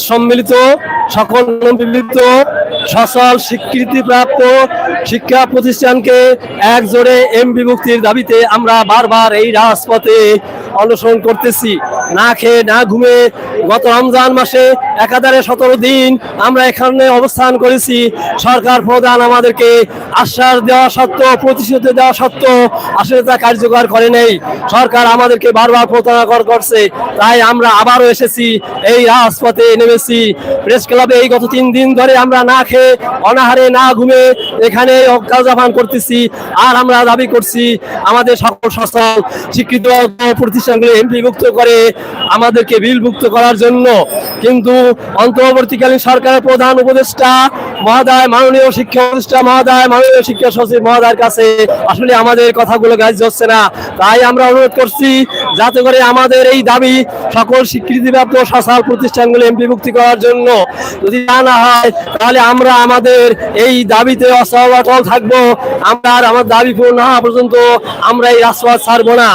সম্মিলিত সকল মিলিত সচল স্বীকৃতিপ্রাপ্ত শিক্ষা প্রতিষ্ঠানকে একজোড়ে বিভক্তির দাবিতে আমরা বারবার এই রাজপথে অনশন করতেছি। না খেয়ে না ঘুমে গত রমজান মাসে একাধারে 17 দিন আমরা এখানে অবস্থান করেছি। সরকার প্রধান আমাদেরকে আশ্বাস দেওয়া সত্ত্বেও, প্রতিশ্রুতি দেওয়া সত্ত্বেও আসলে তা কার্যকর করে নেই। সরকার আমাদেরকে বারবার প্রতারণা করছে। তাই আমরা আবারও এসেছি, এই রাজপথে নেমেছি। প্রেস ক্লাবে এই গত 3 দিন ধরে আমরা না খেয়ে অনাহারে না ঘুমে এখানে অজ্ঞাপান করতেছি। আর আমরা দাবি করছি আমাদের সকল সচল স্বীকৃত প্রতিষ্ঠানগুলো এমপিভুক্ত করে আমাদেরকে বিলভুক্ত করার জন্য। কিন্তু অন্তর্বর্তীকালীন সরকারের প্রধান উপদেষ্টা মহোদয়, মাননীয় শিক্ষা উপদেষ্টা মহোদয়, মাননীয় শিক্ষা সচিব মহোদয়ের কাছে আসলে আমাদের কথাগুলো গ্রাহ্য হচ্ছে না। তাই আমরা অনুরোধ করছি যাতে করে আমাদের এই দাবি সকল স্বীকৃতিপ্রাপ্ত সচল প্রতিষ্ঠানগুলো এমপিভুক্তি করার জন্য, যদি তা না হয় তাহলে আমরা আমাদের এই দাবিতে অচল থাকবো। আমরা আমার দাবি পূরণ না হওয়া পর্যন্ত আমরা এই রাজপথ ছাড়বো না।